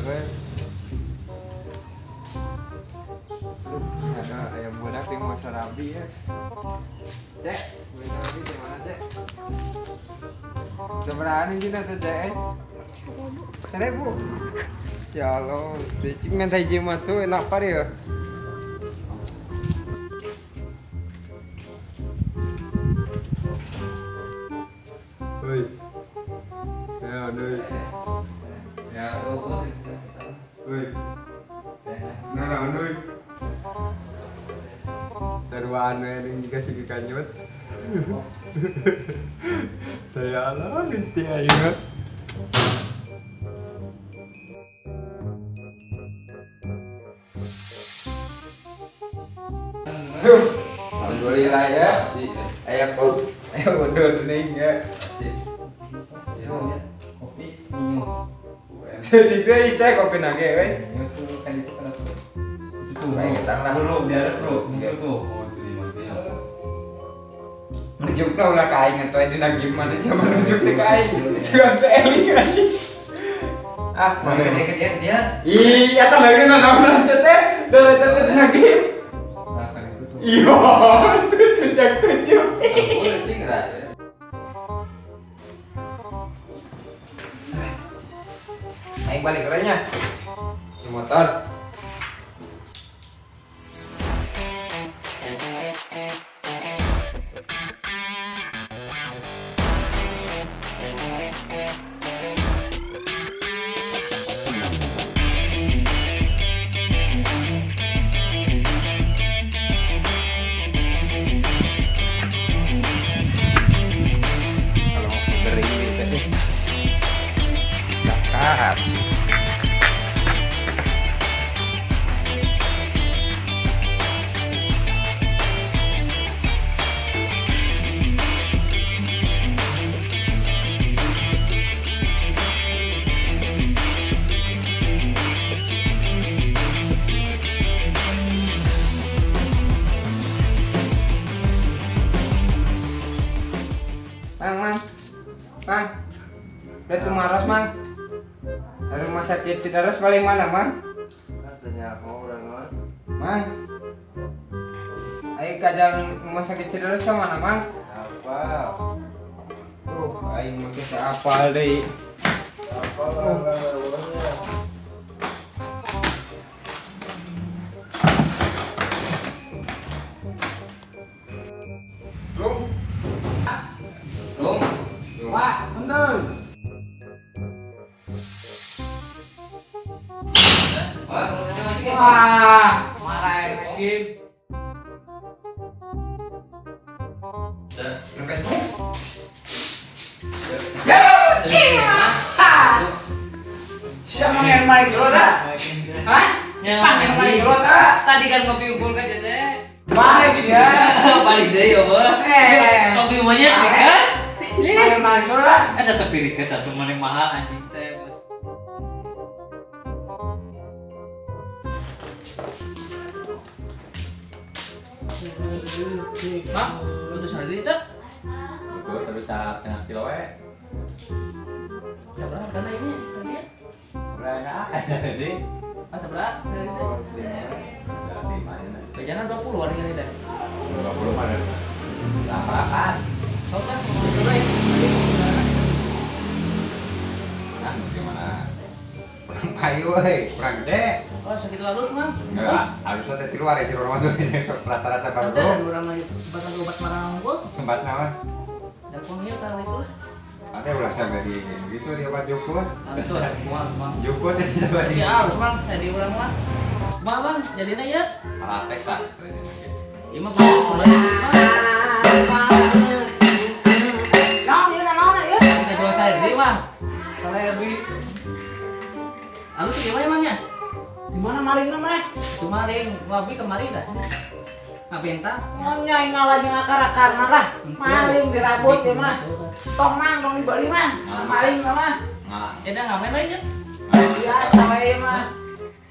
kan. Ada ayam budak di Mas Rabi ya. Cek, Mas Rabi di mana cek? Seberapa nih kita tuh cek? 1.000. Ya Allah, stitching minta izin mah tuh enak apa ya? Hei, ya deh. Ya Allah. Hei, nah deh. Taruhan yang dikasih ke kanyut. Saya lah mesti ayo. Alhamdulillah ya. Ayam kok, ayam bodoh nih ya. Kopi minum. Jadi gue cek kopi nage, weh. Itu kan itu kan itu. Itu kayak kita lah dulu biar bro, itu tuh. Menunjuk lah ulah kain atau ini nage mana sih menunjuk di kain. Jangan teling lagi. Ah, mana dia? Iya, tak lagi nonton cete. Dah tapi nage. Iya, tunjuk. Boleh sih gerak. Ayo balik keranya. Di motor. Cakap. Mang. Udah tuh maros, Mang. Dari rumah sakit Cidaras paling mana, Mang? Tanya aku orang mana? Mang. Ayo ke jalan rumah sakit Cidaras ke mana, Mang? Apa? Tuh, ayo mau kita apal deh. Apa orang-orangnya? Rum. Wah, bener. Wah, marahin Kim. Siapa yang maling Surota? Hah? Yang maling Surota? Tadi kan kopi umpul kan teh. Balik sih ya. Balik deh ya, Bang. Kopi monyet dikas. Maling Surota? Ada tapi dikas satu mana mahal anjing teh. Mak, lu tuh sadar itu? Betul, tapi saat tengah kilo Seberapa dana ini tadi ya? berapa? Jadi, Seberapa dari itu? oh, sedihnya. Pejalan 20 hari ini teh. 20 mana? Lapakan. Kau kan coba ya. Nah, gimana? Kurang kayu, hei, kurang gede. Oh, sakit halus, Mang. Enggak, harus ada di luar ya, di rumah tuh ini rata-rata baru Ada tuh. orang lagi obat marang gua. Tempat nama? Telepon ieu kalau itu lah. Ada ulah sampai di gitu dia buat Joko. Itu semua. Joko teh coba di. Ya harus, Mang. Jadi orang mah. Mah, Bang, jadinya ya. Praktek tak. Ieu mah mulai. Kita jual saya di Mang. Saya lebih. Anu tuh gimana emangnya? Gimana malingnya mah? Kemarin, wabi kemarin dah. Ngabentang. Nyai ngalah jeung akar-akarna lah. Maling dirabut ya mah. Tong mang tong dibeli mah. Maling mah. Nah, Ya udah ngapain aja? Biasa we mah.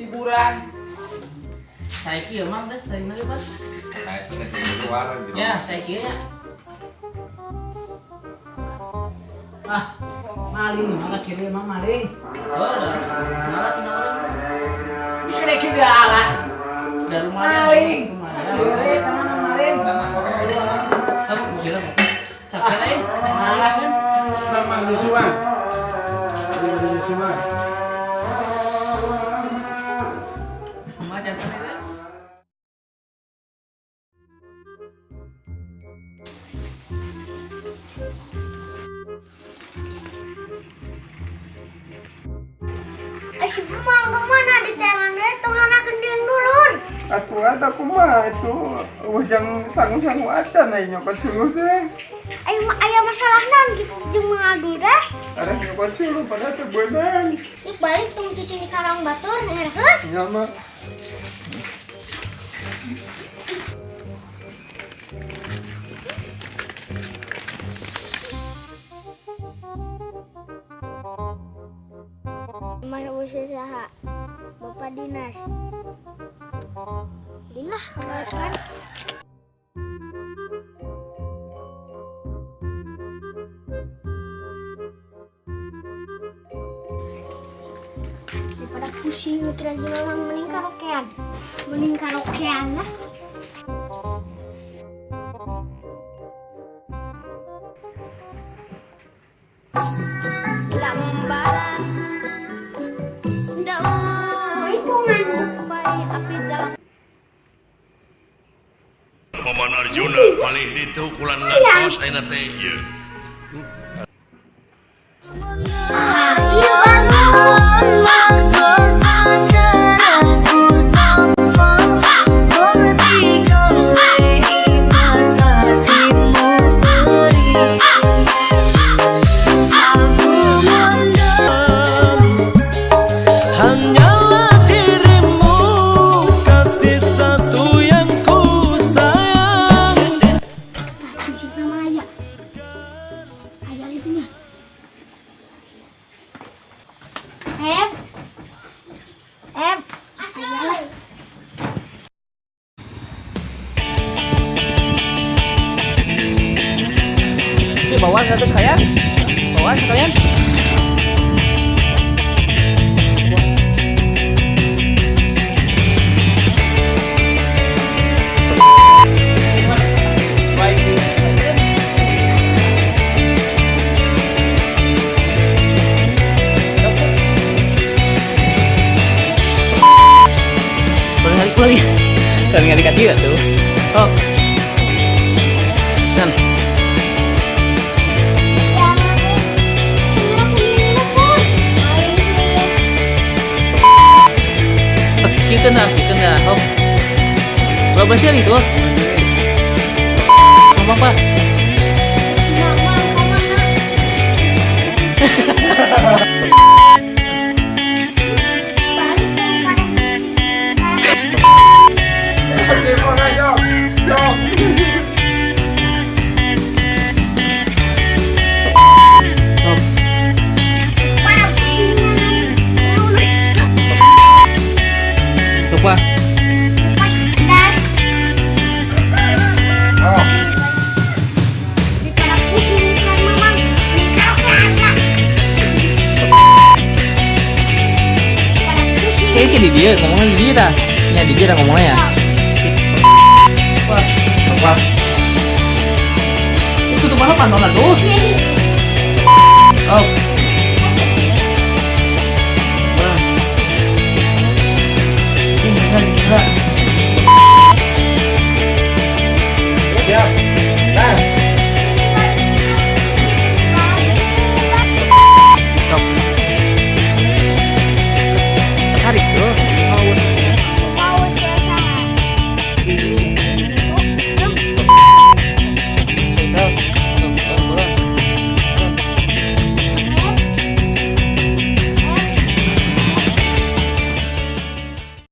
Hiburan. Saya kira Mang dah, saya lagi Pak. kayak sudah di luar gitu. Ya, saya kira ya. Ah, Maling, maka ciri emang maling. Oh, malah tinggal orang. Ini sudah kita ala. Dari rumah Maling, ciri teman maling. Kamu bilang capek lain. Malah kan. Sama Lusuan. Lusuan. Rumah jantan itu. Kemana di jalannya itu anak gending dulu. Aku ada kumaha itu ujang sangu-sangu acan nih nyokot suluh teh. Ayo masalah non gitu jeung mengadu deh. Ada nyokot suluh pada tebenang. Ih balik tong cicing di karang batur ngerekeun. Ya mah. Mana usaha Bapak Dinas. Dinas kan. Daripada pusing mikir aja memang mending karaokean. Mending karaokean lah. Paman Arjuna paling itu kulan ngantos ayeuna teh ieu. Hanyalah dirimu kasih satu yang ku sayang. Musik nama Ayah. Ayah itunya. Ayah lah. Ini bawaan 100 sekalian. Bawaan sekalian. Lagi dan nggak dikasih ya tuh. Oh, kan. Chicken dah. Oh, berapa sih itu? Ngomong apa? Lupa. Kayaknya di dia ngomongnya di dia dah. Ya di dia dah ngomongnya ya. Apa? Itu tuh mana pantolan tuh?